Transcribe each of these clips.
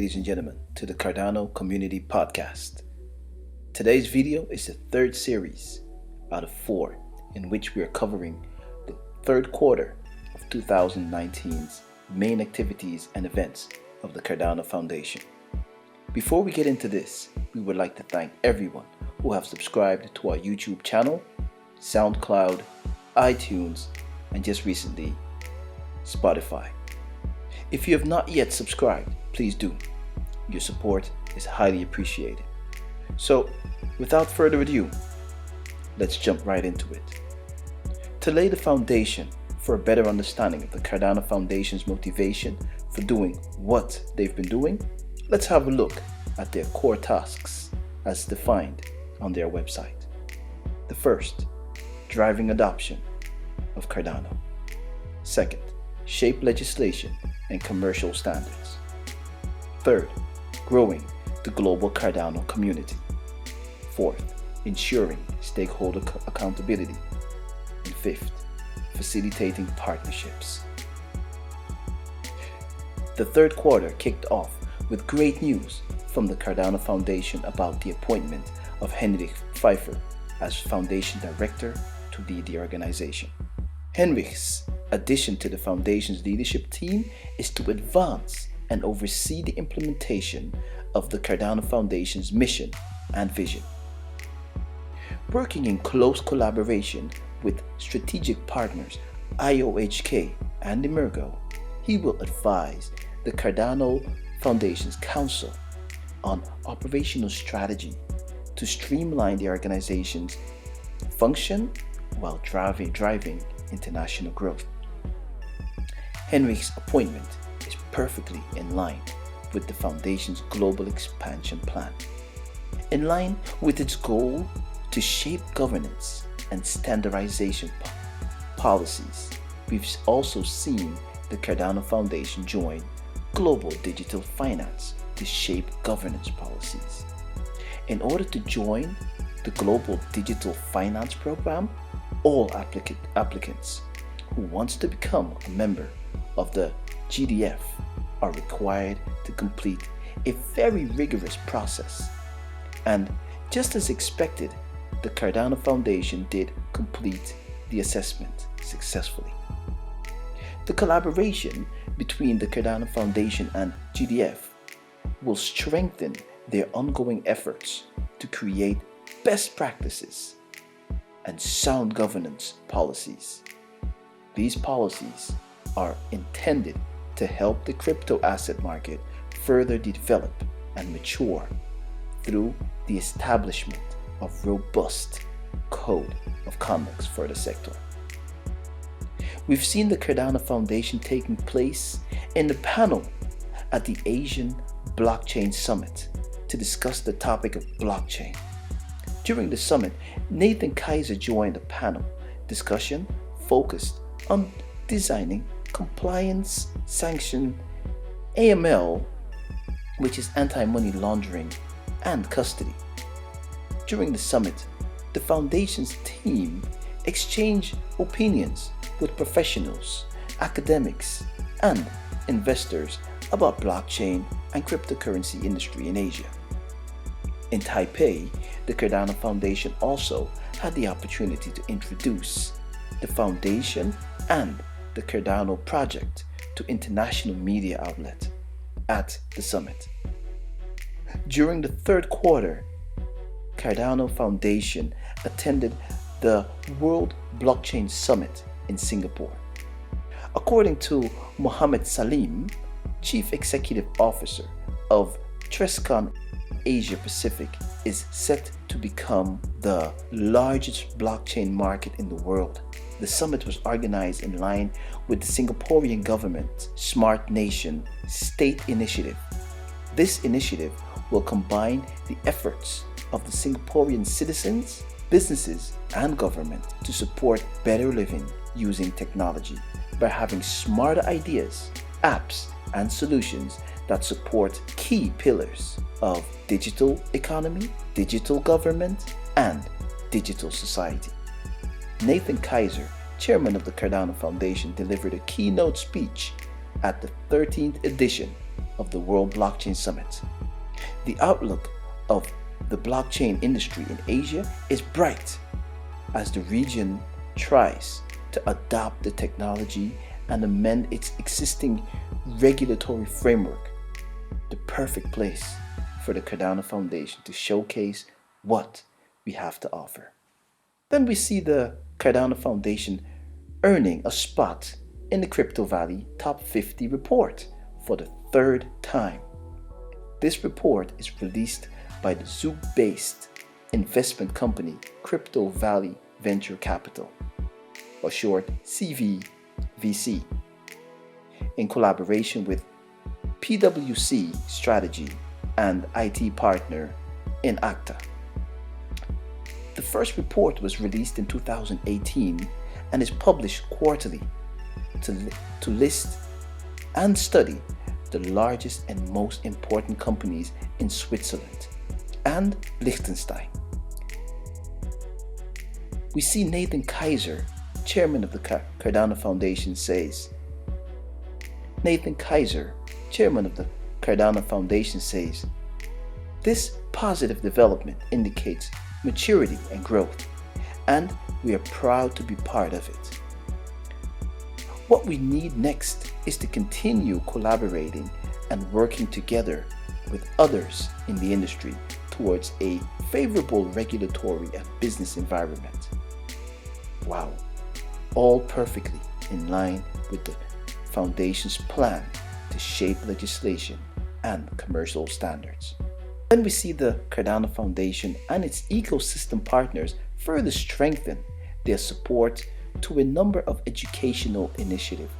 ladies and gentlemen, to the Cardano Community Podcast. Today's video is the third series out of 4 in which we are covering the third quarter of 2019's main activities and events of the Cardano Foundation. Before we get into this, we would like to thank everyone who have subscribed to our YouTube channel, SoundCloud, iTunes, and just recently, Spotify. If you have not yet subscribed, please do. Your support is highly appreciated. So, without further ado, let's jump right into it. To lay the foundation for a better understanding of the Cardano Foundation's motivation for doing what they've been doing, let's have a look at their core tasks as defined on their website. The first, driving adoption of Cardano. Second, shape legislation and commercial standards. Third, growing the global Cardano community. Fourth, ensuring stakeholder accountability. And fifth, facilitating partnerships. The third quarter kicked off with great news from the Cardano Foundation about the appointment of Henrik Pfeiffer as Foundation Director to lead the organization. Henrik's addition to the Foundation's leadership team is to advance and oversee the implementation of the Cardano Foundation's mission and vision. Working in close collaboration with strategic partners IOHK and Emergo, he will advise the Cardano Foundation's Council on operational strategy to streamline the organization's function while driving international growth. Henrik's appointment is perfectly in line with the Foundation's global expansion plan. In line with its goal to shape governance and standardization policies, we've also seen the Cardano Foundation join Global Digital Finance to shape governance policies. In order to join the Global Digital Finance Program, all applicants who wants to become a member of the GDF are required to complete a very rigorous process. And just as expected, the Cardano Foundation did complete the assessment successfully. The collaboration between the Cardano Foundation and GDF will strengthen their ongoing efforts to create best practices and sound governance policies. These policies are intended to help the crypto asset market further develop and mature through the establishment of robust code of conduct for the sector. We've seen the Cardano Foundation taking place in the panel at the Asian Blockchain Summit to discuss the topic of blockchain. During the summit, Nathan Kaiser joined the panel discussion focused on designing compliance sanction AML, which is anti-money laundering, and custody. During the summit, the Foundation's team exchanged opinions with professionals, academics, and investors about blockchain and cryptocurrency industry in Asia. In Taipei, the Cardano Foundation also had the opportunity to introduce the Foundation and the Cardano project to international media outlets at the summit. During the third quarter, Cardano Foundation attended the World Blockchain Summit in Singapore. According to Mohammed Salim, Chief Executive Officer of Trescon Asia Pacific, is set to become the largest blockchain market in the world. The summit was organized in line with the Singaporean government's Smart Nation State Initiative. This initiative will combine the efforts of the Singaporean citizens, businesses, and government to support better living using technology by having smarter ideas, apps, and solutions that support key pillars of digital economy, digital government, and digital society. Nathan Kaiser, chairman of the Cardano Foundation, delivered a keynote speech at the 13th edition of the World Blockchain Summit. The outlook of the blockchain industry in Asia is bright as the region tries to adopt the technology and amend its existing regulatory framework. The perfect place for the Cardano Foundation to showcase what we have to offer. Then we see the Cardano Foundation earning a spot in the Krypto Valley Top 50 report for the third time. This report is released by the Zug-based investment company Krypto Valley Venture Capital, or short CVVC, in collaboration with PwC Strategy and IT partner Inacta. The first report was released in 2018 and is published quarterly to list and study the largest and most important companies in Switzerland and Liechtenstein. We see Nathan Kaiser, chairman of the Cardano Foundation, says, Nathan Kaiser, chairman of the Cardano Foundation, says, this positive development indicates maturity and growth, and we are proud to be part of it. What we need next is to continue collaborating and working together with others in the industry towards a favorable regulatory and business environment. Wow, all perfectly in line with the Foundation's plan to shape legislation and commercial standards. Then we see the Cardano Foundation and its ecosystem partners further strengthen their support to a number of educational initiatives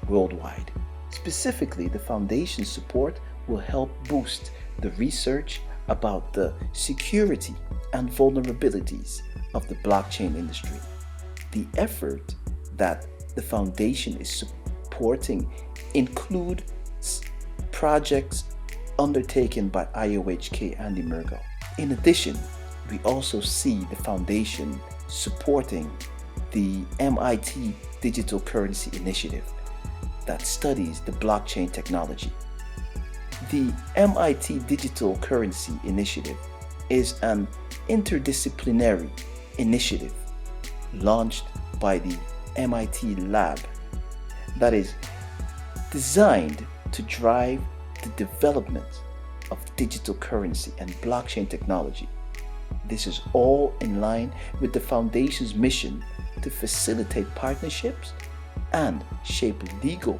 worldwide. Specifically, the Foundation's support will help boost the research about the security and vulnerabilities of the blockchain industry. The effort that the Foundation is supporting includes projects undertaken by IOHK and Emergo. In addition, we also see the Foundation supporting the MIT Digital Currency Initiative that studies the blockchain technology. The MIT Digital Currency Initiative is an interdisciplinary initiative launched by the MIT Lab that is designed to drive the development of digital currency and blockchain technology. This is all in line with the Foundation's mission to facilitate partnerships and shape legal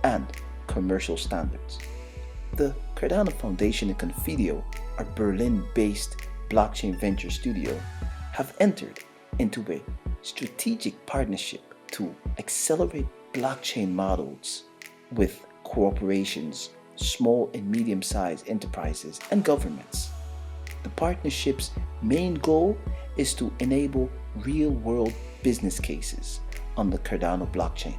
and commercial standards. The Cardano Foundation and Confidio, a Berlin-based blockchain venture studio, have entered into a strategic partnership to accelerate blockchain models with corporations, small and medium-sized enterprises, and governments. The partnership's main goal is to enable real-world business cases on the Cardano blockchain.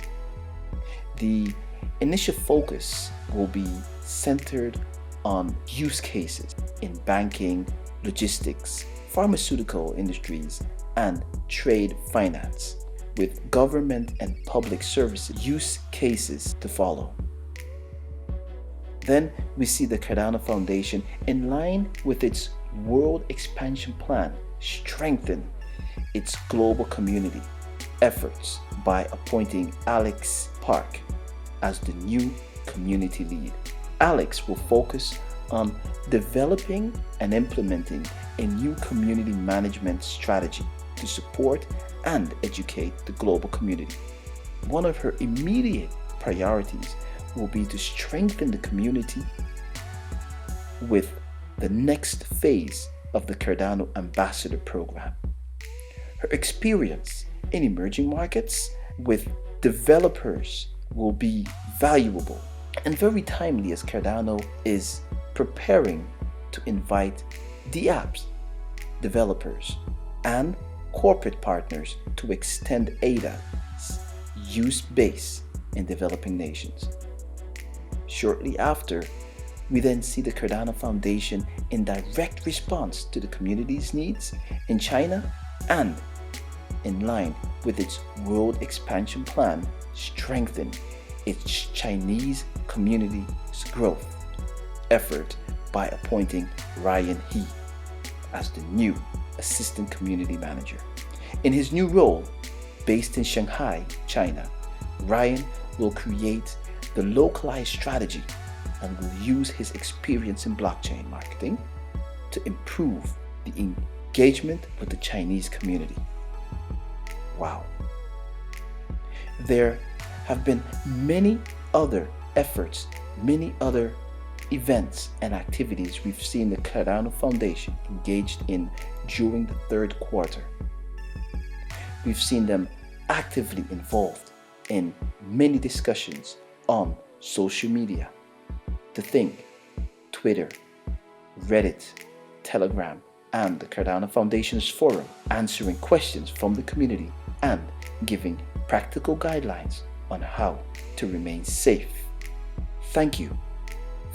The initial focus will be centered on use cases in banking, logistics, pharmaceutical industries, and trade finance, with government and public services use cases to follow. Then we see the Cardano Foundation, in line with its world expansion plan, strengthen its global community efforts by appointing Alex Park as the new community lead. Alex will focus on developing and implementing a new community management strategy to support and educate the global community. One of her immediate priorities will be to strengthen the community with the next phase of the Cardano Ambassador Program. Her experience in emerging markets with developers will be valuable and very timely, as Cardano is preparing to invite dApps, developers, and corporate partners to extend ADA's use base in developing nations. Shortly after, we then see the Cardano Foundation, in direct response to the community's needs in China and in line with its world expansion plan, strengthen its Chinese community's growth effort by appointing Ryan He as the new Assistant Community Manager. In his new role, based in Shanghai, China, Ryan will create the localized strategy and will use his experience in blockchain marketing to improve the engagement with the Chinese community. Wow. There have been many other efforts, many other events and activities we've seen the Cardano Foundation engaged in during the third quarter. We've seen them actively involved in many discussions on social media, The Thing, Twitter, Reddit, Telegram, and the Cardano Foundation's forum, answering questions from the community and giving practical guidelines on how to remain safe. Thank you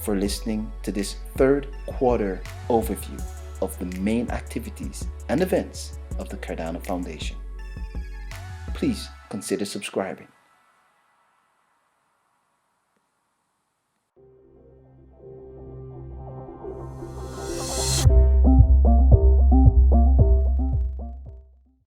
for listening to this third quarter overview of the main activities and events of the Cardano Foundation. Please consider subscribing.